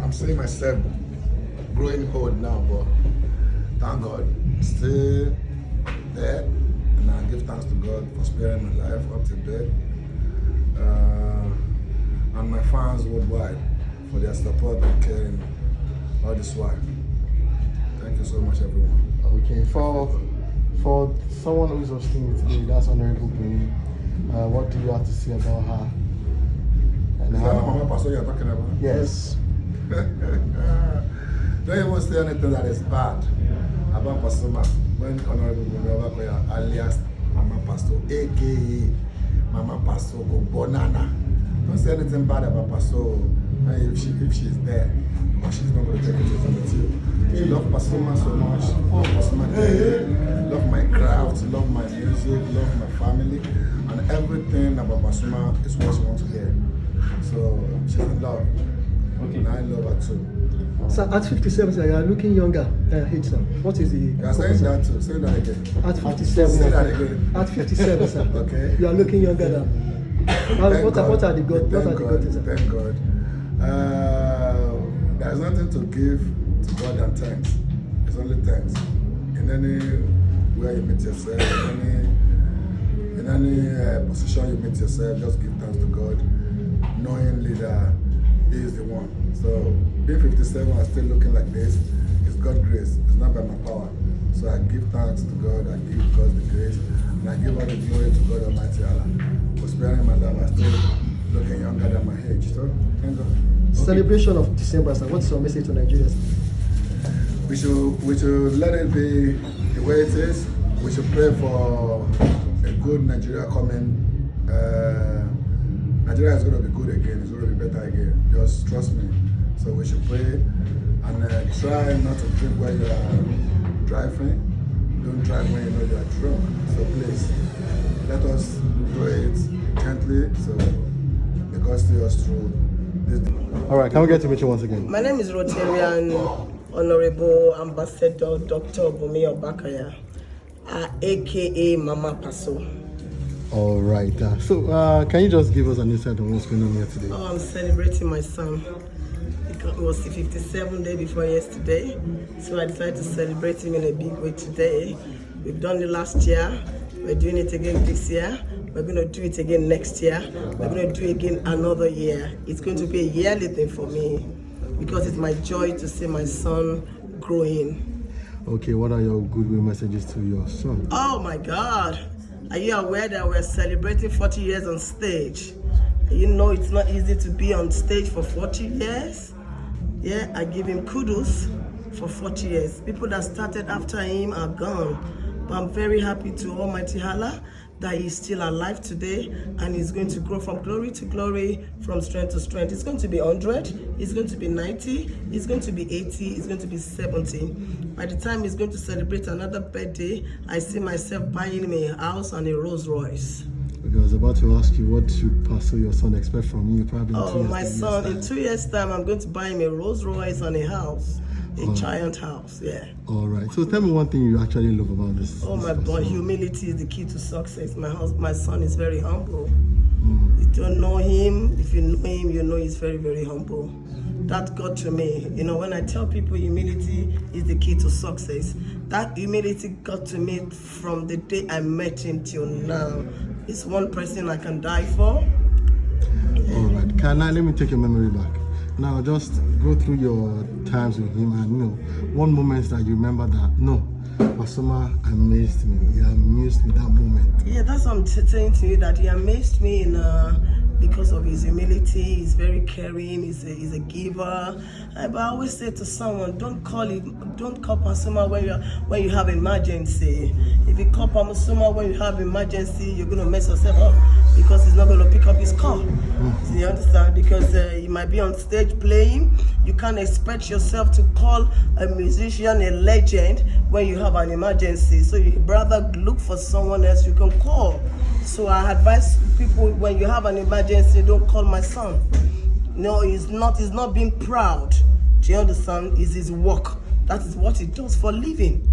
I'm seeing myself growing old now, but thank God, still there, and I give thanks to God for sparing my life up to date, and my fans worldwide for their support and caring all this while. Thank you so much, everyone. Okay, for someone who's hosting you today, that's Honorable Queen. What do you have to say about her? And Is that Mama Paso you're talking about? Yes. Don't even say anything that is bad about Pasuma when Honorable Queen alias Mama Paso, aka Mama Paso Bonana. Don't say anything bad about Paso if she's there, because she's not going to take it with you. She loves Pasuma so much, love Pasuma, love my craft, love my music, love my family, and everything about Pasuma is what she wants to hear. So she's in love, okay. And I love her too. So at 57, you are looking younger than age, sir. What is the... You are saying that too. Say that again. At 57. Say that again. At 57, sir. Okay. You are looking younger than... What are the good things, sir? Thank God. There's nothing to give to God than thanks. It's only thanks. In anywhere you meet yourself, in any position you meet yourself, just give thanks to God, knowing that He is the one. So being 57 and still looking like this, it's God's grace. It's not by my power. So I give thanks to God, I give God the grace, and I give all the glory to God Almighty Allah for sparing my life. I'm still looking younger than my age. So thank God. Okay. Celebration of December, sir. What's your message to Nigerians? We should let it be the way it is. We should pray for a good Nigeria coming. Nigeria is going to be good again. It's going to be better again. Just trust me. So we should pray and try not to drink while you are driving. Don't drive when you know you are drunk. So please, let us do it gently. So God see us through this. All right, can we get to meet you once again? My name is Rotarian Honorable Ambassador Dr. Bumi Obakaya, aka Mama Paso. All right. So, can you just give us an insight on what's going on here today? Oh, I'm celebrating my son. It was the 57th day before yesterday, so I decided to celebrate him in a big way today. We've done it last year. We're doing it again this year. We're going to do it again next year. We're going to do it again another year. It's going to be a yearly thing for me because it's my joy to see my son growing. Okay, what are your goodwill messages to your son? Oh my God. Are you aware that we're celebrating 40 years on stage? You know it's not easy to be on stage for 40 years. Yeah, I give him kudos for 40 years. People that started after him are gone. But I'm very happy to Almighty Allah that he's still alive today and he's going to grow from glory to glory, from strength to strength. It's going to be 100, it's going to be 90, it's going to be 80, it's going to be 70. By the time he's going to celebrate another birthday, I see myself buying him a house and a Rolls Royce. Okay, I was about to ask you, what should Paso, your son, expect from you probably in 2 years? My son, in 2 years' time, I'm going to buy him a Rolls Royce and a house. A giant house, yeah. All right. So tell me one thing you actually love about this. Oh my God, humility is the key to success. My son is very humble. You don't know him. If you know him, you know he's very, very humble. That got to me. You know, when I tell people humility is the key to success, that humility got to me from the day I met him till now. It's one person I can die for. All right. Let me take your memory back. Now, just go through your times with him and, you know, one moment that you remember that, no, Pasuma amazed me. He amazed me that moment. Yeah, that's what I'm saying to you, that he amazed me in because of his humility. He's very caring. He's a giver. But I always say to someone, don't call Pasuma when you have emergency. If you call Pasuma when you have emergency, you're gonna mess yourself up because he's not gonna pick up his call. You understand? Because you might be on stage playing. You can't expect yourself to call a musician a legend when you have an emergency. So you rather look for someone else you can call. So I advise people, when you have an emergency, don't call my son. No, he's not being proud. Do you understand? It's his work. That is what he does for living.